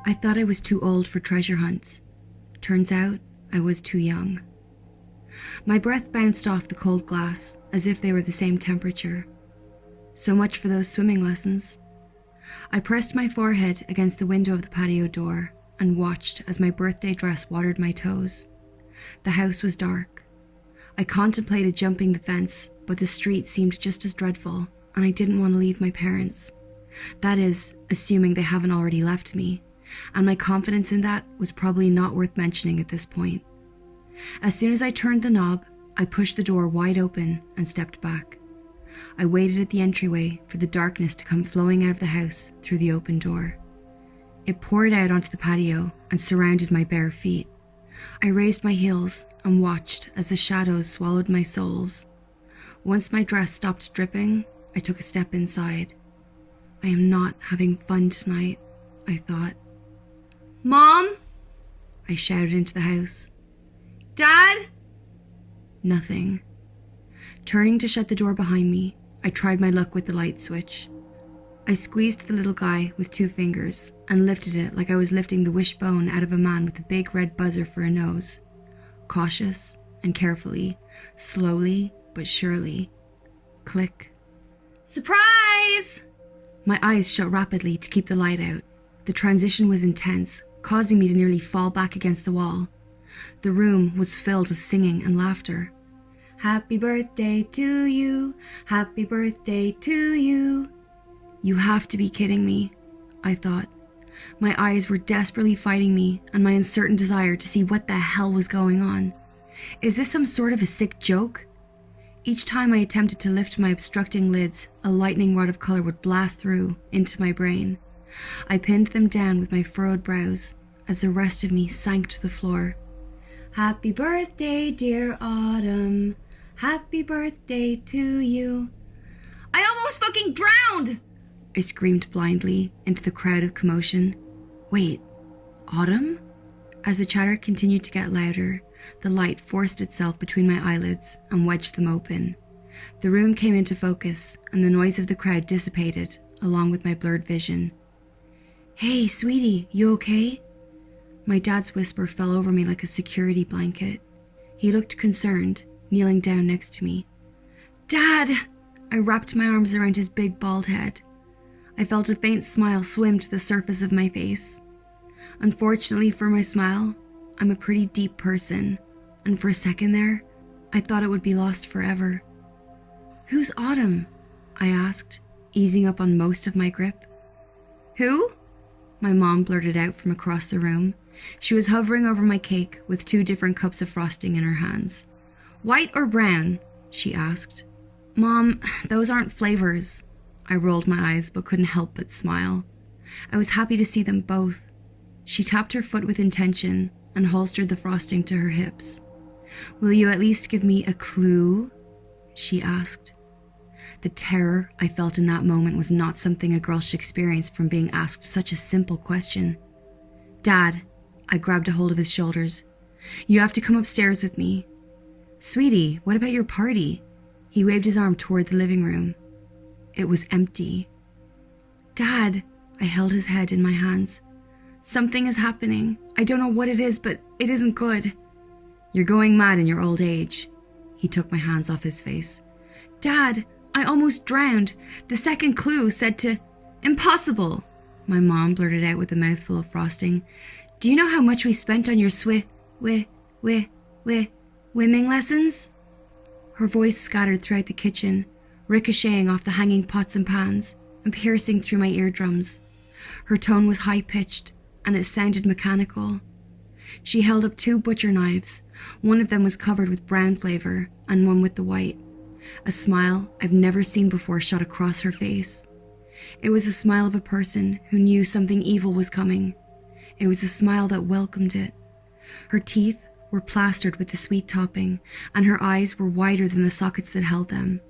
I thought I was too old for treasure hunts. Turns out, I was too young. My breath bounced off the cold glass as if they were the same temperature. So much for those swimming lessons. I pressed my forehead against the window of the patio door and watched as my birthday dress watered my toes. The house was dark. I contemplated jumping the fence, but the street seemed just as dreadful, and I didn't want to leave my parents. That is, assuming they haven't already left me, and my confidence in that was probably not worth mentioning at this point. As soon as I turned the knob, I pushed the door wide open and stepped back. I waited at the entryway for the darkness to come flowing out of the house through the open door. It poured out onto the patio and surrounded my bare feet. I raised my heels and watched as the shadows swallowed my soles. Once my dress stopped dripping, I took a step inside. I am not having fun tonight, I thought. "Mom!" I shouted into the house. "Dad!" Nothing. Turning to shut the door behind me, I tried my luck with the light switch. I squeezed the little guy with 2 fingers and lifted it like I was lifting the wishbone out of a man with a big red buzzer for a nose. Cautious and carefully, slowly but surely. Click. "Surprise!" My eyes shut rapidly to keep the light out. The transition was intense, causing me to nearly fall back against the wall. The room was filled with singing and laughter. "Happy birthday to you, happy birthday to you." You have to be kidding me, I thought. My eyes were desperately fighting me and my uncertain desire to see what the hell was going on. Is this some sort of a sick joke? Each time I attempted to lift my obstructing lids, a lightning rod of color would blast through into my brain. I pinned them down with my furrowed brows as the rest of me sank to the floor. "Happy birthday, dear Autumn. Happy birthday to you." "I almost fucking drowned!" I screamed blindly into the crowd of commotion. Wait, Autumn? As the chatter continued to get louder, the light forced itself between my eyelids and wedged them open. The room came into focus, and the noise of the crowd dissipated, along with my blurred vision. "Hey, sweetie, you okay?" My dad's whisper fell over me like a security blanket. He looked concerned, kneeling down next to me. "Dad!" I wrapped my arms around his big bald head. I felt a faint smile swim to the surface of my face. Unfortunately for my smile, I'm a pretty deep person, and for a second there, I thought it would be lost forever. "Who's Autumn?" I asked, easing up on most of my grip. "Who?" My mom blurted out from across the room. She was hovering over my cake with 2 different cups of frosting in her hands. "White or brown?" she asked. "Mom, those aren't flavors." I rolled my eyes but couldn't help but smile. I was happy to see them both. She tapped her foot with intention and holstered the frosting to her hips. "Will you at least give me a clue?" she asked. The terror I felt in that moment was not something a girl should experience from being asked such a simple question. "Dad," I grabbed a hold of his shoulders. "You have to come upstairs with me." "Sweetie, what about your party?" He waved his arm toward the living room. It was empty. "Dad," I held his head in my hands. "Something is happening. I don't know what it is, but it isn't good." "You're going mad in your old age." He took my hands off his face. "Dad, I almost drowned. The second clue said to..." "Impossible," my mom blurted out with a mouthful of frosting. "Do you know how much we spent on your swimming lessons?" Her voice scattered throughout the kitchen, ricocheting off the hanging pots and pans and piercing through my eardrums. Her tone was high-pitched, and it sounded mechanical. She held up 2 butcher knives. One of them was covered with brown flavor, and one with the white. A smile I've never seen before shot across her face. It was the smile of a person who knew something evil was coming. It was a smile that welcomed it. Her teeth were plastered with the sweet topping, and her eyes were wider than the sockets that held them.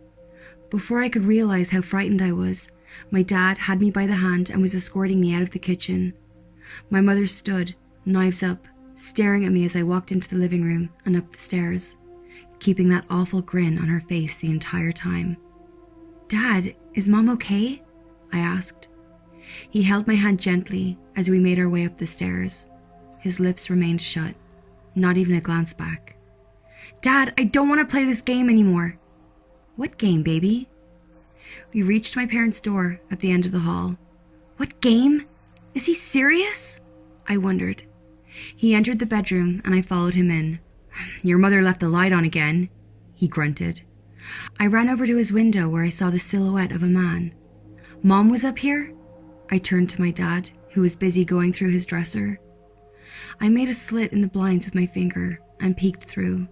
Before I could realize how frightened I was, my dad had me by the hand and was escorting me out of the kitchen. My mother stood, knives up, staring at me as I walked into the living room and up the stairs, keeping that awful grin on her face the entire time. "Dad, is Mom okay?" I asked. He held my hand gently as we made our way up the stairs. His lips remained shut, not even a glance back. "Dad, I don't want to play this game anymore." "What game, baby?" We reached my parents' door at the end of the hall. "What game? Is he serious?" I wondered. He entered the bedroom and I followed him in. "Your mother left the light on again," he grunted. I ran over to his window where I saw the silhouette of a man. "Mom was up here?" I turned to my dad, who was busy going through his dresser. I made a slit in the blinds with my finger and peeked through.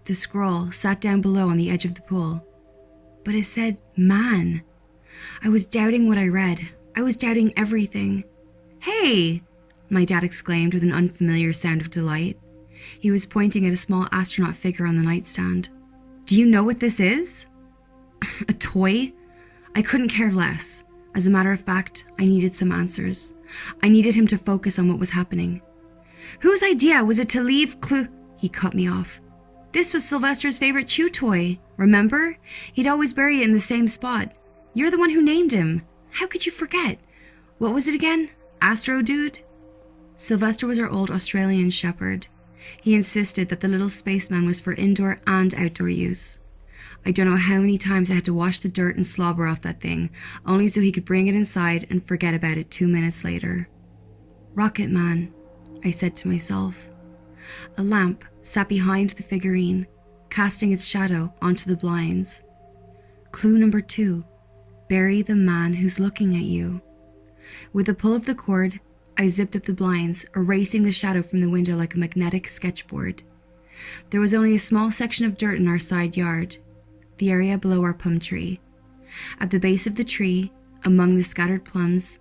The scroll sat down below on the edge of the pool. But it said, "man." I was doubting what I read. I was doubting everything. "Hey!" my dad exclaimed with an unfamiliar sound of delight. He was pointing at a small astronaut figure on the nightstand. "Do you know what this is?" A toy? I couldn't care less. As a matter of fact, I needed some answers. I needed him to focus on what was happening. "Whose idea was it to leave He cut me off. "This was Sylvester's favorite chew toy. Remember? He'd always bury it in the same spot. You're the one who named him. How could you forget? What was it again? Astro Dude?" Sylvester was our old Australian shepherd. He insisted that the little spaceman was for indoor and outdoor use. I don't know how many times I had to wash the dirt and slobber off that thing, only so he could bring it inside and forget about it 2 minutes later. "Rocket Man," I said to myself. A lamp sat behind the figurine, casting its shadow onto the blinds. Clue number 2. Bury the man who's looking at you. With a pull of the cord, I zipped up the blinds, erasing the shadow from the window like a magnetic sketchboard. There was only a small section of dirt in our side yard, the area below our plum tree. At the base of the tree, among the scattered plums,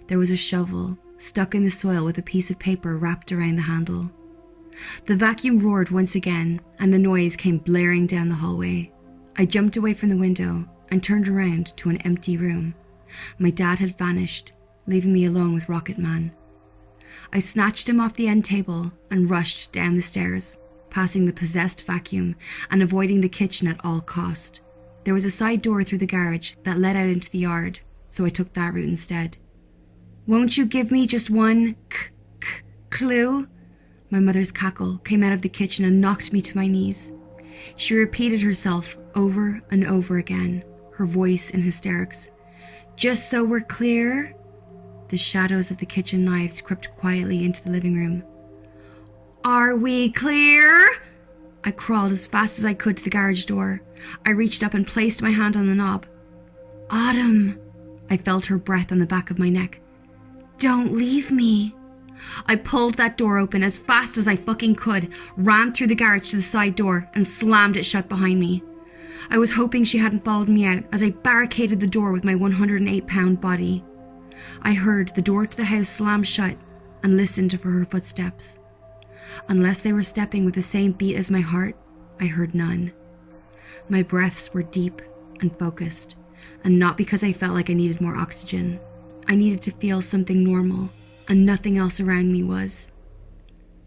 there was a shovel stuck in the soil with a piece of paper wrapped around the handle. The vacuum roared once again, and the noise came blaring down the hallway. I jumped away from the window and turned around to an empty room. My dad had vanished, leaving me alone with Rocket Man. I snatched him off the end table and rushed down the stairs, passing the possessed vacuum and avoiding the kitchen at all cost. There was a side door through the garage that led out into the yard, so I took that route instead. "Won't you give me just one clue?" My mother's cackle came out of the kitchen and knocked me to my knees. She repeated herself over and over again, her voice in hysterics. "Just so we're clear?" The shadows of the kitchen knives crept quietly into the living room. "Are we clear?" I crawled as fast as I could to the garage door. I reached up and placed my hand on the knob. "Autumn," I felt her breath on the back of my neck. "Don't leave me." I pulled that door open as fast as I fucking could, ran through the garage to the side door, and slammed it shut behind me. I was hoping she hadn't followed me out as I barricaded the door with my 108-pound body. I heard the door to the house slam shut and listened for her footsteps. Unless they were stepping with the same beat as my heart, I heard none. My breaths were deep and focused, and not because I felt like I needed more oxygen. I needed to feel something normal, and nothing else around me was.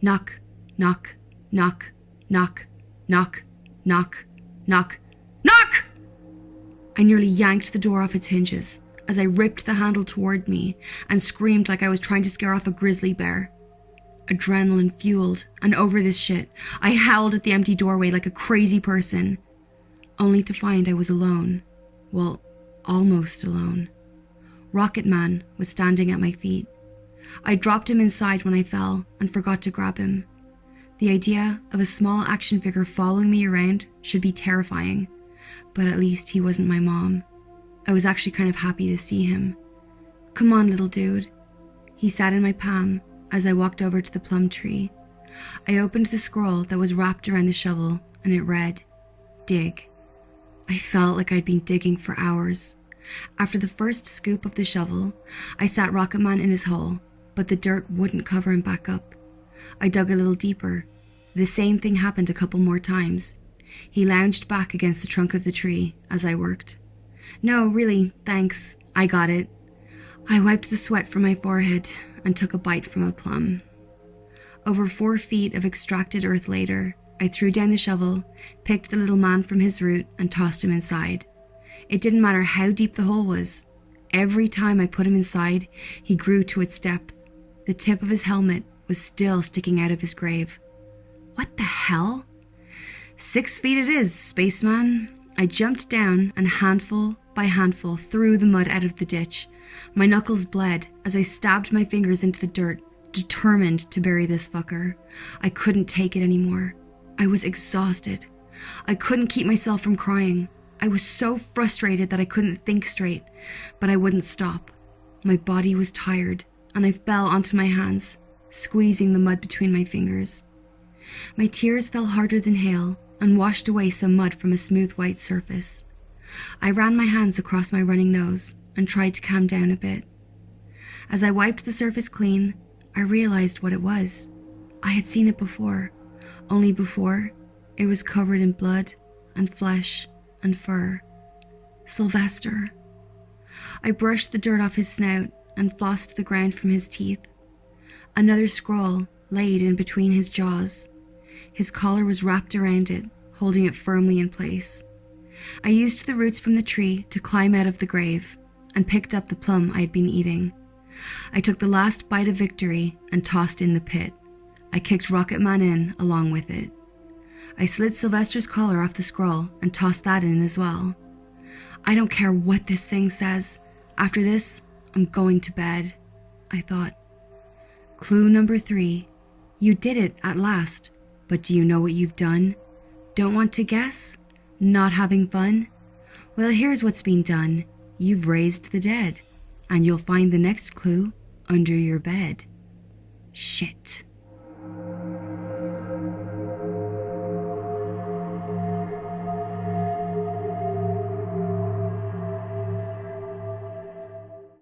Knock, knock, knock, knock, knock, knock, knock, knock! I nearly yanked the door off its hinges as I ripped the handle toward me and screamed like I was trying to scare off a grizzly bear. Adrenaline fueled, and over this shit, I howled at the empty doorway like a crazy person, only to find I was alone. Well, almost alone. Rocket Man was standing at my feet. I dropped him inside when I fell and forgot to grab him. The idea of a small action figure following me around should be terrifying, but at least he wasn't my mom. I was actually kind of happy to see him. "Come on, little dude." He sat in my palm as I walked over to the plum tree. I opened the scroll that was wrapped around the shovel, and it read, "Dig." I felt like I'd been digging for hours. After the first scoop of the shovel, I sat Rocket Man in his hole, but the dirt wouldn't cover him back up. I dug a little deeper. The same thing happened a couple more times. He lounged back against the trunk of the tree as I worked. "No, really, thanks. I got it." I wiped the sweat from my forehead and took a bite from a plum. Over 4 feet of extracted earth later, I threw down the shovel, picked the little man from his root, and tossed him inside. It didn't matter how deep the hole was. Every time I put him inside, he grew to its depth. The tip of his helmet was still sticking out of his grave. What the hell? 6 feet it is, spaceman. I jumped down and handful by handful threw the mud out of the ditch. My knuckles bled as I stabbed my fingers into the dirt, determined to bury this fucker. I couldn't take it anymore. I was exhausted. I couldn't keep myself from crying. I was so frustrated that I couldn't think straight, but I wouldn't stop. My body was tired, and I fell onto my hands, squeezing the mud between my fingers. My tears fell harder than hail and washed away some mud from a smooth white surface. I ran my hands across my running nose and tried to calm down a bit. As I wiped the surface clean, I realized what it was. I had seen it before, only before it was covered in blood and flesh and fur. Sylvester. I brushed the dirt off his snout and flossed the ground from his teeth. Another scroll laid in between his jaws. His collar was wrapped around it, holding it firmly in place. I used the roots from the tree to climb out of the grave and picked up the plum I had been eating. I took the last bite of victory and tossed in the pit. I kicked Rocket Man in along with it. I slid Sylvester's collar off the scroll and tossed that in as well. I don't care what this thing says. After this, I'm going to bed, I thought. Clue number 3. You did it at last, but do you know what you've done? Don't want to guess? Not having fun? Well, here's what's been done. You've raised the dead, and you'll find the next clue under your bed. Shit.